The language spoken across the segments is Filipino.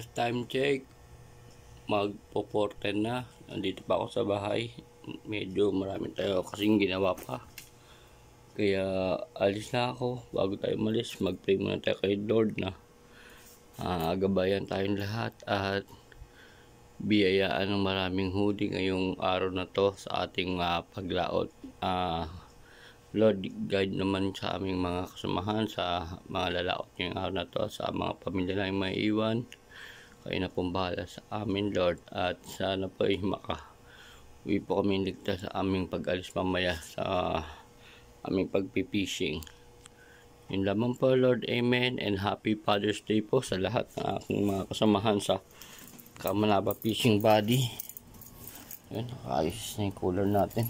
Last time check, magpo-4:10 na. Nandito pa ako sa bahay. Medyo marami tayo kasing ginawa pa. Kaya alis na ako. Bago tayo malis, mag-pray muna tayo kay Lord na gabayan tayong lahat at biyayaan ng maraming huli ngayong araw na to sa ating paglaot. Lord, guide naman sa aming mga kasamahan sa mga lalaot ngayong araw na to, sa mga pamilya na may iwan. Kayo na pong bahala sa amin, Lord, at sana po ay uwi po kami ligtas sa aming pag-alis mamaya sa aming pagpipishing. Yun lamang po, Lord. Amen. And happy Father's Day po sa lahat ng aking mga kasamahan sa Kamanaba Fishing Body. Yun, ayos na yung cooler natin.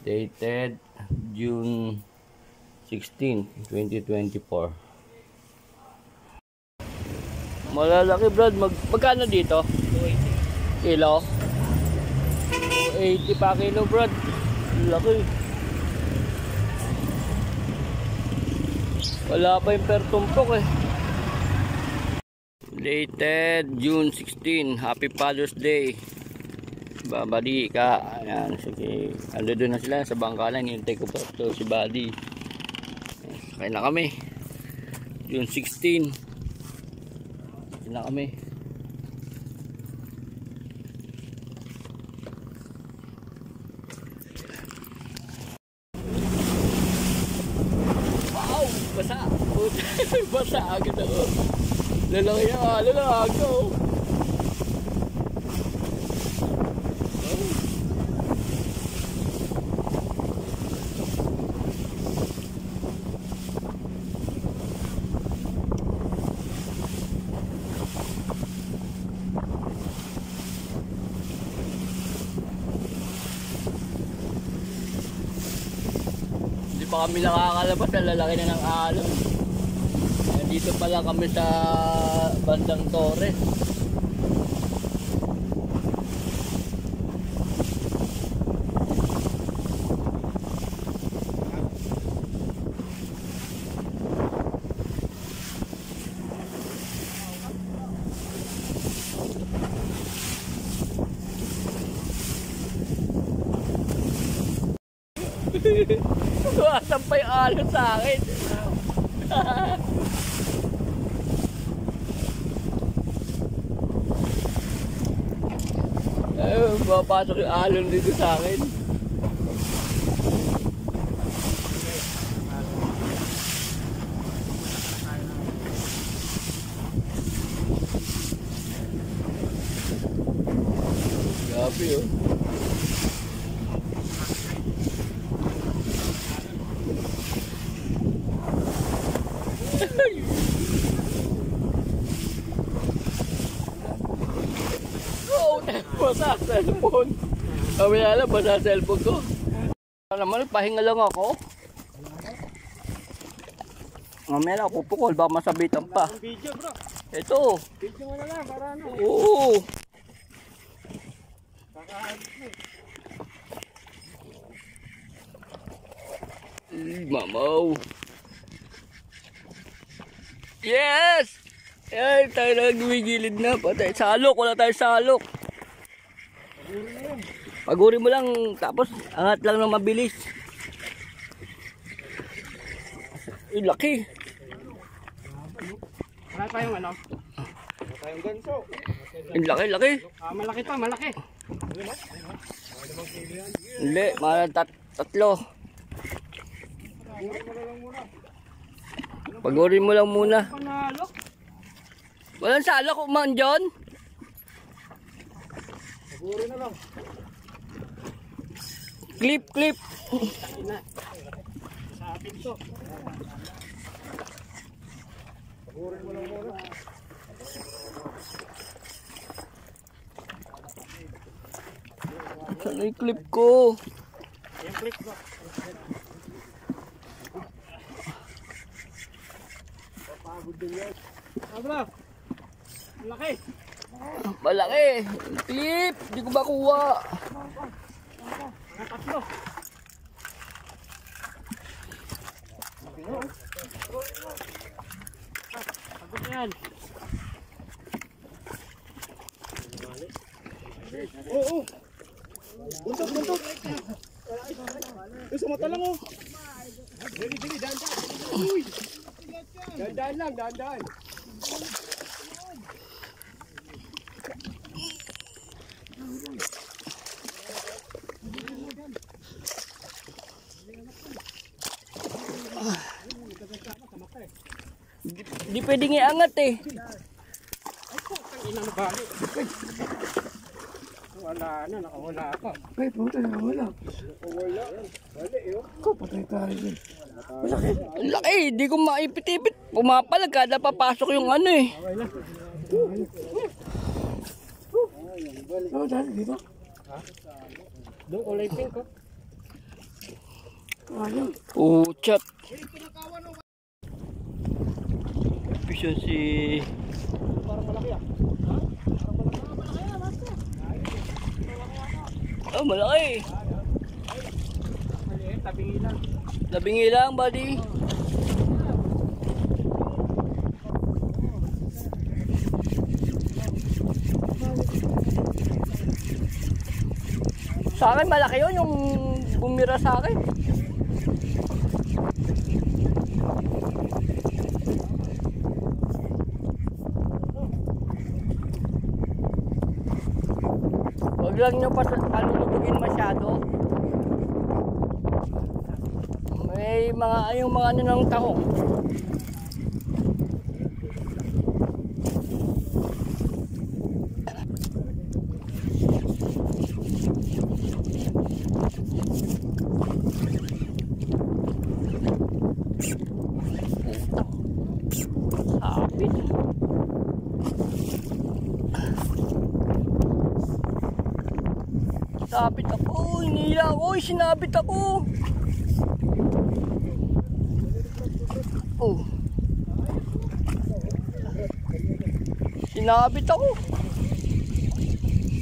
Dated June 16, 2024. Malalaki, Brad. Magkano dito? 280 kilo. 280 pa kilo, Brad. Laki. Wala pa yung pertumpok eh. Dated June 16. Happy Father's Day. Buddy ka. Ayan, sige. Ando doon na sila sa bangkalan. Hintay ko pa ito si Buddy. Kaya na kami. June 16. Kaya na kami. Wow! Basa! Basa agad ako. Lalaki ako. Pa kami nakakalabas, lalaki na ng alon. Dito pala kami sa bandang Torres. Asan pa yung alon sa akin? Papasok yung alon dito sa akin. Grabe yun. Basa cellphone. Mamaya lang, basa cellphone ko. Naman, pahinga lang ako. Mamaya lang, pupukol. Baka masabitan pa. Video, bro. Ito. Video mo na lang, para ano. Oo. Mamaw. Yes! Ay, tayo na gumigilid na. Patay. Salok, wala tayo salok. Paguri mo lang, tapos angat lang na mabilis. Ay, laki. Wala tayong ano? Wala tayong ganso. Ay, laki. Malaki pa, malaki. Hindi, tatlo. Paguri mo lang muna. Panalo. Walang salok, Man John. Paguri na lang. Clip. Sa atin to. Paguri mo lang muna. Saan yung clip ko? Yung clip ko. Papagod din yan. Bro. Malaki. Malaki. Clip. Hindi ko makuha. Tatlo. yan. Oo. Buntot, buntot. Sa mata lang oh. Dali, dandan. Uy. Dandan lang, dandan. Di pwedeng iangat eh. Ina na bali. Wala na, nakawala pa. Ay, puta, nakawala. Nakawala. Bali yun. Ko, patay tayo dun. Ang laki, di ko maipit-ipit. Pumapalag kada papasok yung ano eh. Okay na. Oo, dali dito. Doon kulay pink ko. Ayun. Chat. Vision si... Parang malaki ah. Ha? Parang malaki ah, basta. Oh, malaki. Maliit, tabingi lang. Labingi lang, buddy. Sa akin malaki yun, yung bumira sa akin. Huwag lang nyo palulubugin masyado. May mga, yung mga ano ng tahong. Sapit. Sapit ako, hinila ako, sinabit ako. Oh. Sinabit ako.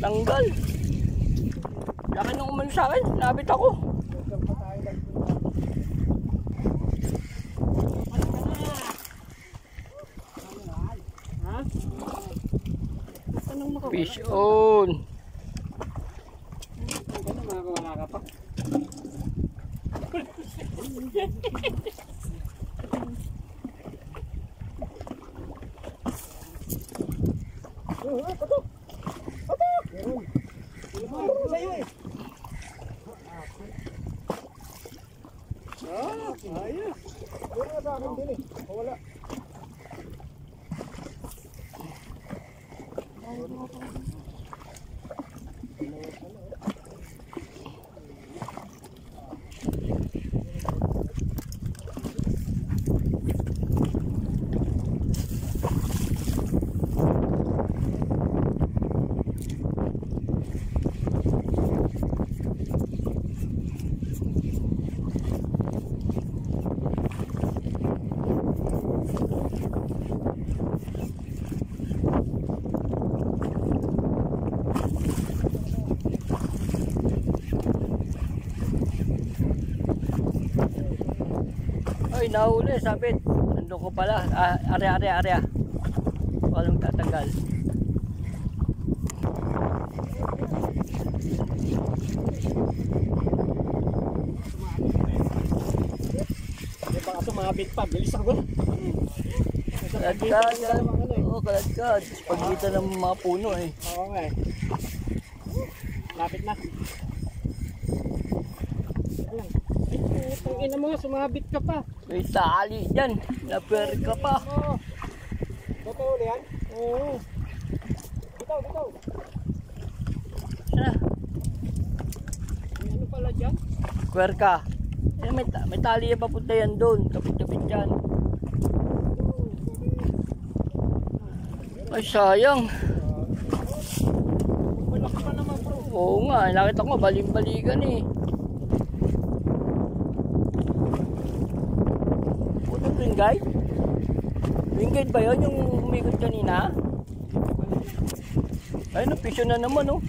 Tanggal. Laki nung umano sa akin, sinabit ako. Ha? Anong makawala? Fish on. Ano makakawala ka pa? Patok! Patok! Sa'yo eh! Ayos! Puro na sa akin din eh. Wala. Ay, nahuli, sabit. Nandun ko pala. Area. Walang tatanggal. May baka sumabit pa. Bilis ako. Kaladkad yan. Oo, kaladkad. Pagitan ng mga puno eh. Oo nga eh. Lapit na. Ayan. Ay, putang ina mo, sumabit ka pa. May tali dyan. Naper ka pa. Oo. Totoo na yan? Oo. Bitaw, bitaw. Sana. May ano pala dyan? Kwerka. Eh, may tali yan papunta yan doon. Kapit-kapit yan. Ay, sayang. Malaki pa naman bro. Oo nga, nakita ko baling-balikan eh. Puto ringgay? Ringgay ba yun yung umikot kanina? Ay, napisyo na naman oh.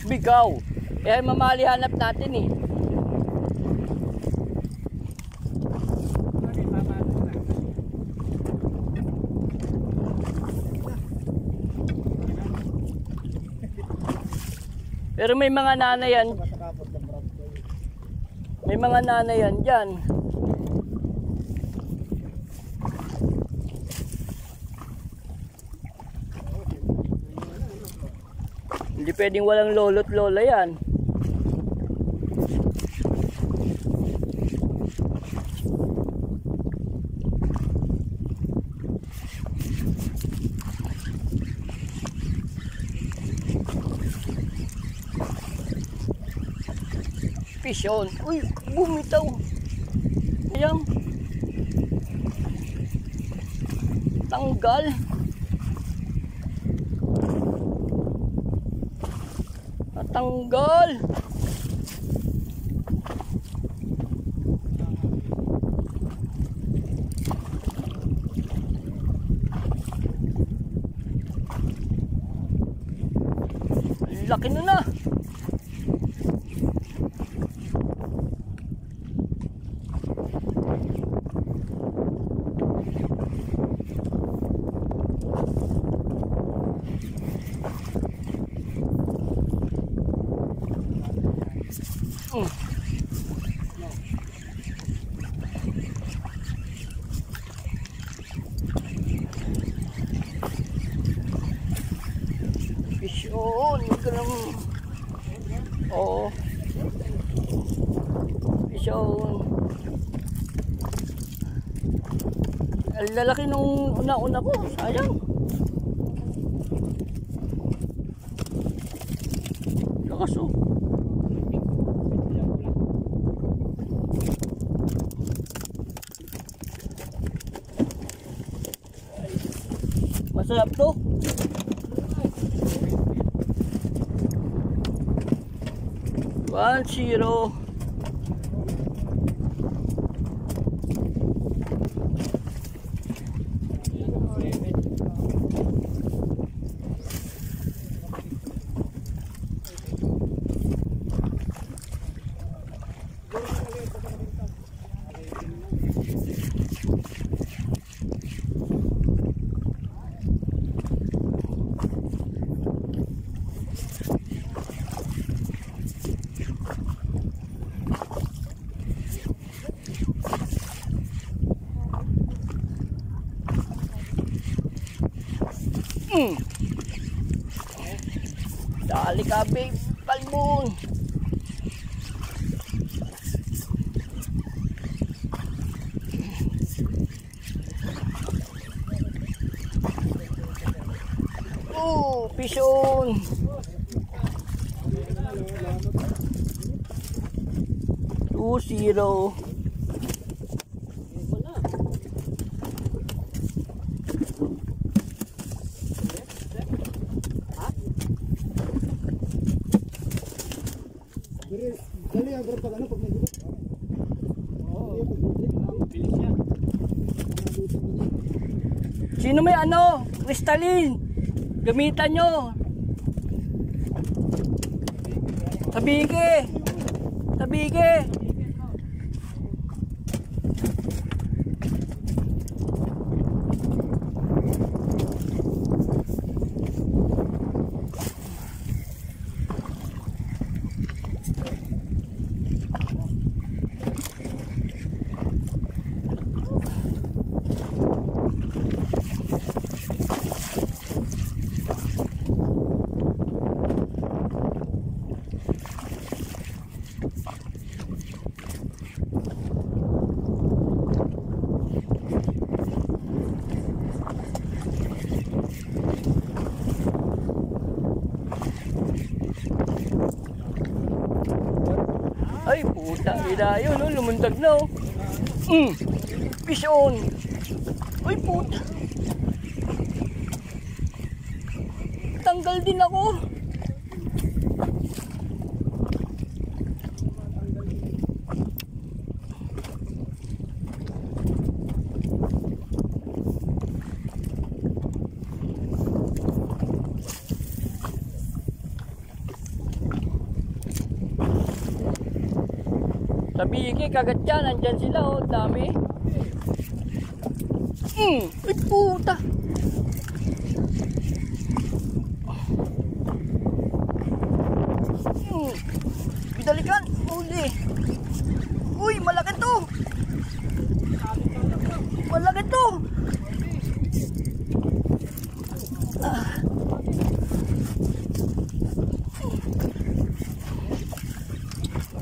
Bigaw. Kaya mamali hanap natin eh. Pero may mga nanayan. May mga nanayan dyan. Hindi pwedeng walang lolo't lola yan. Fish on. Uy, bumitaw. Ayan. Tanggal. Natanggal. Laki na na. Fish on. Oo. Fish on. Ang lalaki nung una-una ko. Sayang. Lakas oh. Masarap to. One zero. Dali ka, babe. Palmon. Oh, pison. 2-0. Dali ang pag ano pag may gulat. Sino may ano? Crystalline. Gamitan nyo. Tabige. Tabige. Ay, putang ina yun, oh, lumundag na, oh. Fish on. Ay, puta. Tanggal din ako. Tabigi, kagat yan. Nandyan sila, oh. Dami. Ay, puta. Bidalikan. Uli. Uy, malaki to. Malaki to.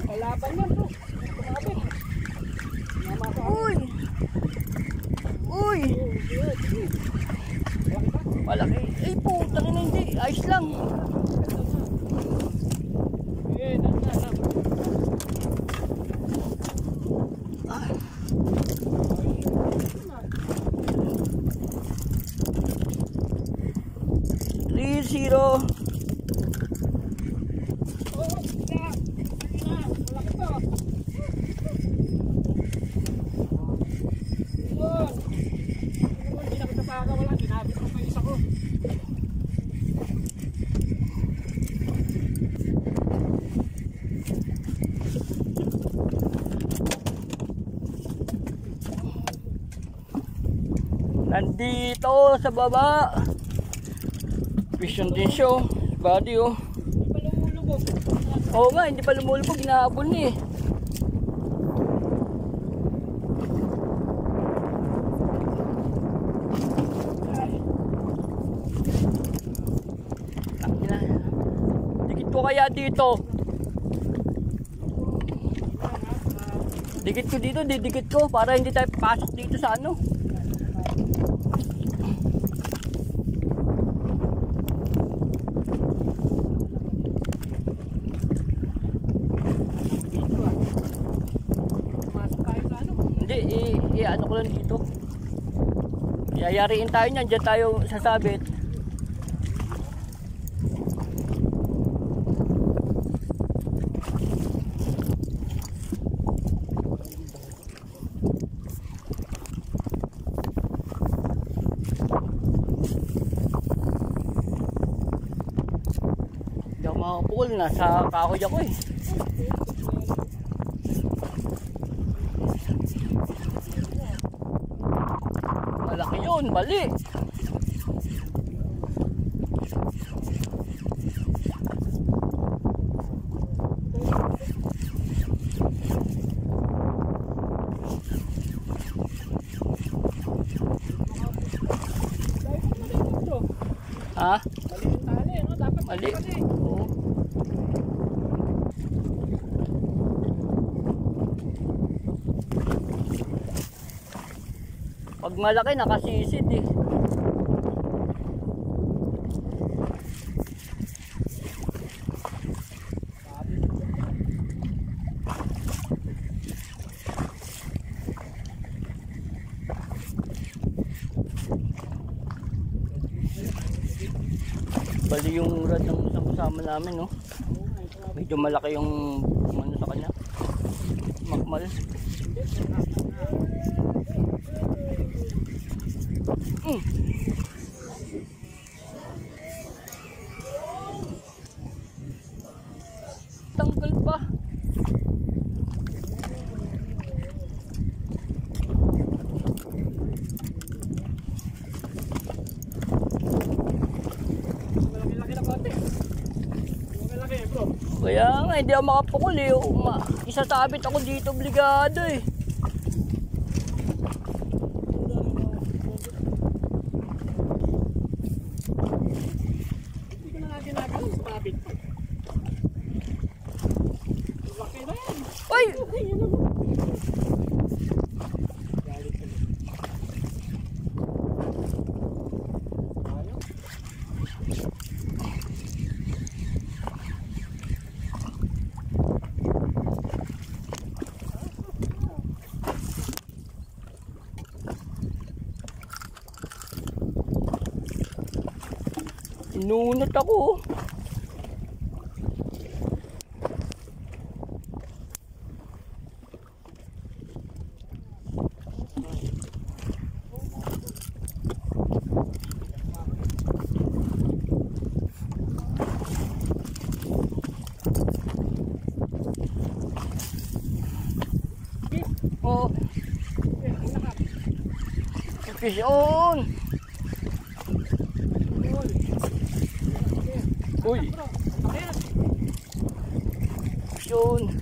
Kalaban yan bro. Uy. Uy. Malaki. Ay, puta rin hindi. Ayos lang. Zero. Nandito sa baba. Vision din siya, oh. Body, oh. Hindi pa lumulubog. Oo nga, hindi pa lumulubog. Ginahabol niya, eh. Dikit ko kaya dito. Dikit ko dito, didikit ko. Para hindi tayo pasok dito sa ano. Ano ko lang dito. Yayariin tayo niyan, dyan tayo sasabit. Hindi ako makakapukul, nasa kahoy ako eh. Malaki yun, bali. Ha? Mali. Oo. Pag malaki, nakasisid eh. Bali yung rad ng isang kasama namin, no? Medyo malaki yung ano sa kanya. Makmal. Tanggal pa. Kaya nga, hindi ako makapukul eh. Isasabit ako dito obligado eh. Hindi ko na nga ginagawa, sabit pa. Laki na yan. Ay! Inunot ako. Fish on! Uy! Fish on!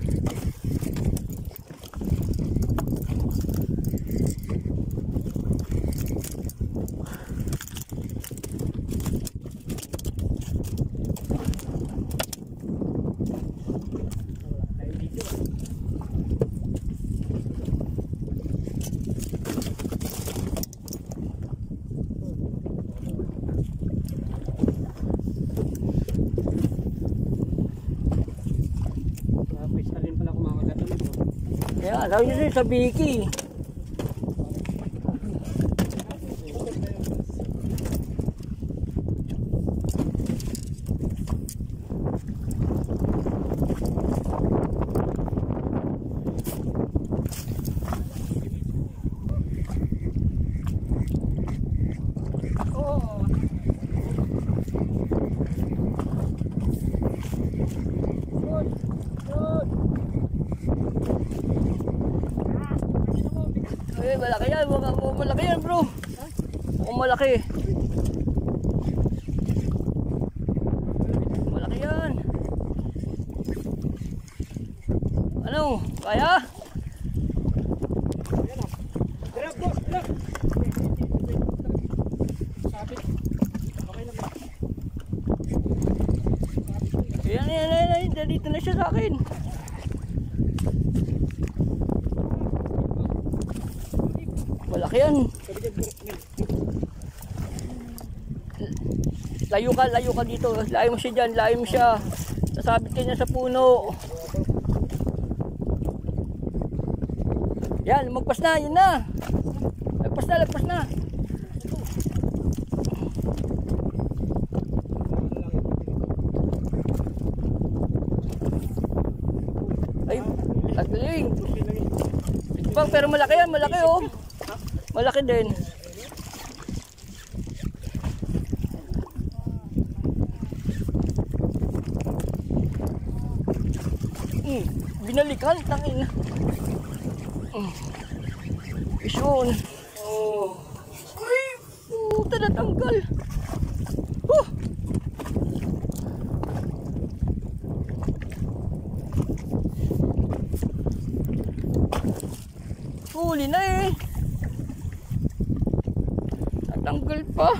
Fish na rin pala kumakagat ulit. Kaya, sabi nyo sa Biki. Eh, malaki yan. Malaki yan, bro. Malaki. Malaki yan. Ano? Kaya? Grab, boss, grab. Sabit. Okay lang ba? Yan. Dito na siya sa akin. Malaki yan. Layo ka dito. Layo mo siya dyan. Layo mo siya. Sasabit ka niya sa puno. Yan, magpas na. Yun na. Lagpas na. Ay, agaling. Bang, pero malaki yan. Malaki oh. Malaki din. Binalikan, tangin. Isun. Oh. Ay, puta natanggal. Huli na eh. Natanggal pa.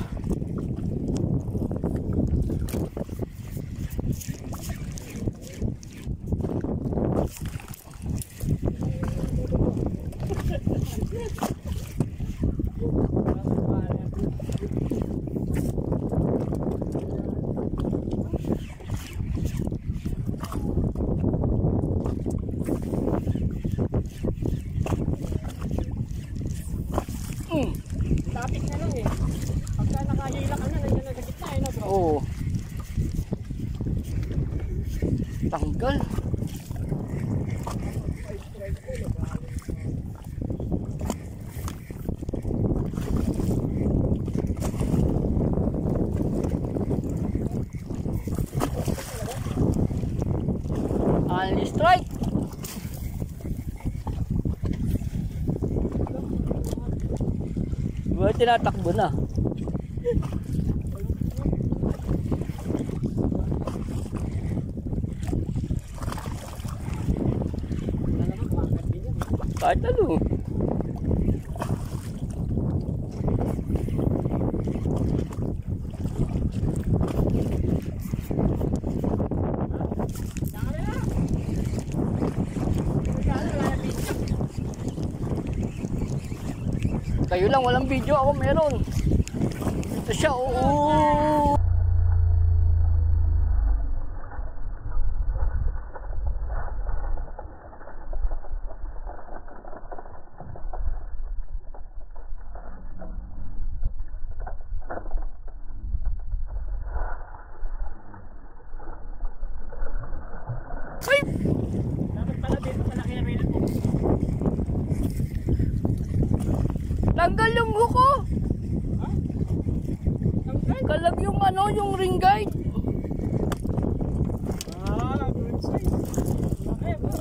Tapik na lang eh. Pagka nakahila ka na, nandiyan na sa gitna eh, no bro? Oo. Tanggal. Only strike. Diba tinatakbo na? Kahit ano. Kayo lang walang video, ako meron. Ito siya, oo. Ay! Dapat pala dito malaki na rin ako. Tanggal yung huko. Ha? Tanggal? Kalag yung ano, yung ring guide. Ah, good size. Okay, bro.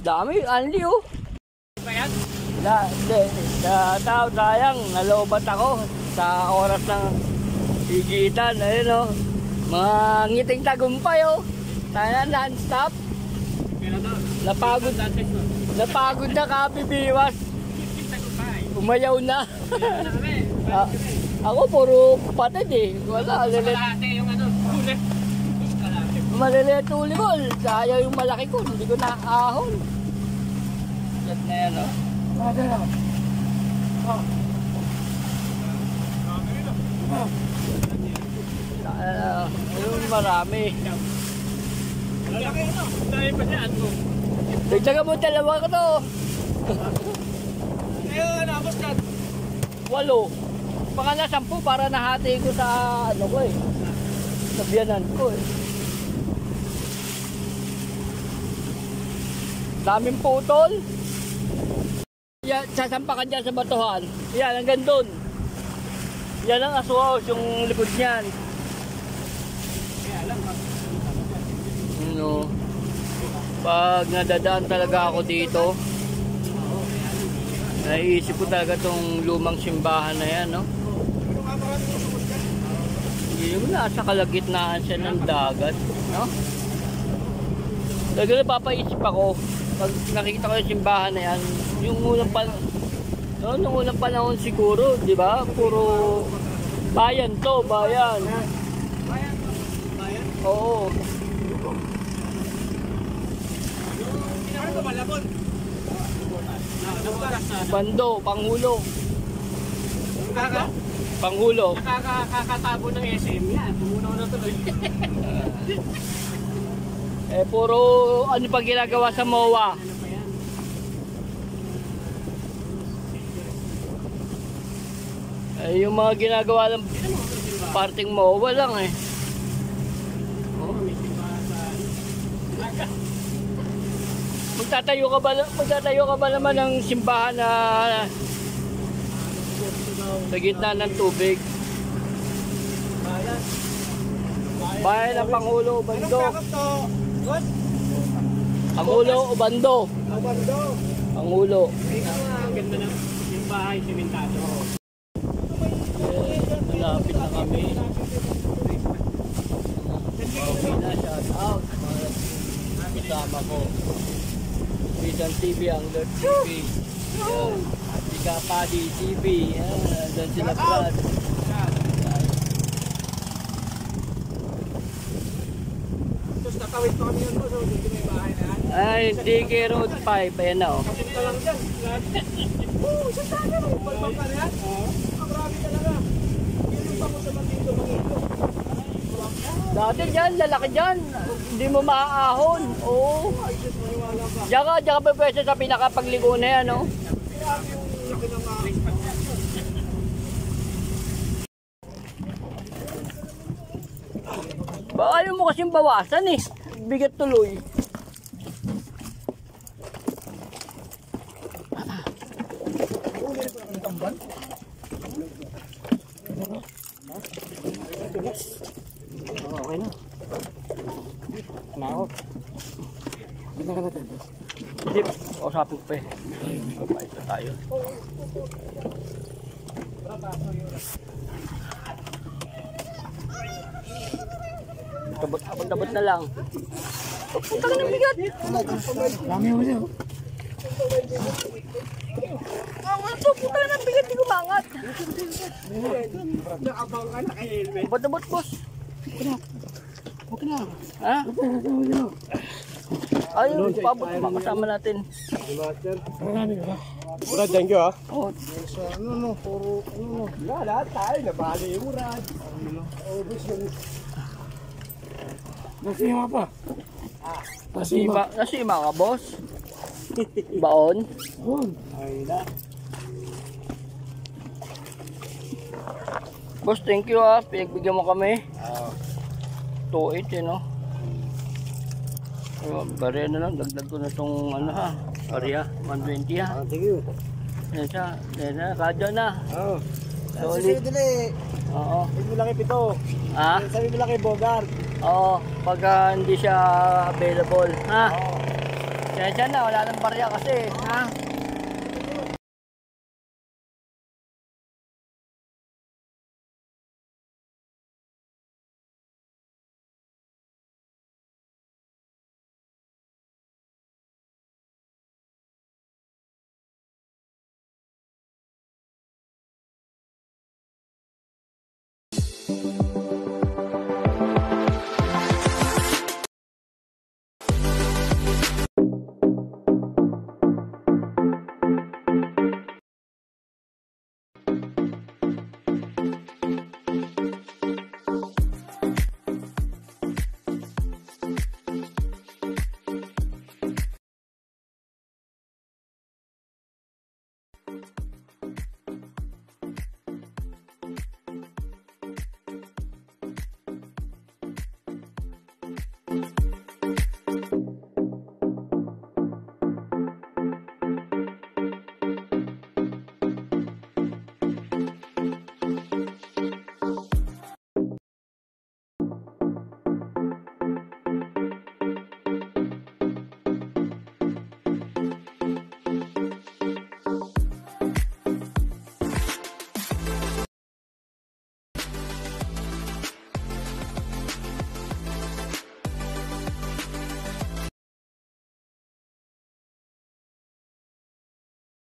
Dami, anli oh. Ba yan? Hindi. Sayang, nalobat ako sa oras ng higitan. Ayun o. Mga ngiting tagumpay o. Sana non-stop. Napagod na kabibiwas. Umayaw na. Ako puro patid eh. Wala. Maliliit uli ko. Sayang yung malaki ko. Hindi ko nakahon. Yan na yan o. Ayun marami. Dagdagan mo dalawa ko to. Ayun, nabos ka. 8. Baka na 10 para nahati ko sa ano ko eh. Sa biyanan ko eh. Daming putol. Yan, sasampa ka dyan sa batuhan. Yan, hanggang doon. Yan ang aswaos, yung likod niyan. Ano, pag nadadaan talaga ako dito, naiisip ko talaga itong lumang simbahan na yan, no? Yung nasa kalagitnaan siya ng dagat, no? Talaga napapaisip ako, pag nakikita ko yung simbahan na yan, yung unang panahon siguro, di ba? Puro bayan to, bayan. Oo. Bando, Pangulo. Pangulo. Nakakatago ng SM yan. Pumunaw na tuloy. Eh, puro ano pa ginagawa sa MOA? Eh, yung mga ginagawa ng parting MOA lang eh. Magtatayo ka ba naman ng simbahan na sa gitna ng tubig? Bayan ng Pangulo o Bando? Pangulo o Bando? Pangulo. Ang ganda ng yung bahay, simentado. Malapit na kami. Okay na, shout out. Kasama ko. Vision TV, Angler TV. Tika Padi TV. Doon sila Brad. Tapos natawid pa kami yun po. So, dito may bahay na yan. Ay, DK Road 5. Ayan na oh. Kasi lang dyan. Oo, isang taga. Palpal pa na yan. Ang grabe talaga. Yun pa mo sa Mandito, Mangito. Dati dyan, lalaki dyan. Hindi mo maaahon. Oo. Diyan ka pa pwede sa pinakapagligo na yan, no? Ba, ayaw mo kasing bawasan eh. Bigat tuloy. Okay na. Nakot. Ganda ka natin. Hindi, kausapin ko pa eh. Papayos na tayo. Tabot na lang. Punta ka ng bigat. Dami mo siya. Punta ka ng bigat, di kumangat. Nakabang ka na kay helmet. Tabot, boss. Okay na. Ha? Okay na. Ayun, pabot makasama natin. Marami ka ba? Murad, thank you ah. Oh, Lahat tayo, nabali yung murad. Nasima pa. Nasima. nasima ka, boss. Baon. Yun. Ay na. Boss, thank you ha. Pinagbigyan mo kami. 2.8 eh, no? Bariya na lang. Dagdag ko na itong ano ha. Bariya, 120 ha. Thank you. Yan siya. Yan na. Kadyo na. Oo. Solid. Dili. Oo. Sabi mo lang kay Pito. Ha? Sabi mo lang kay Bogart. Oo. Pagka hindi siya available. Ha? Yan siya na. Wala nang bariya kasi. Ha?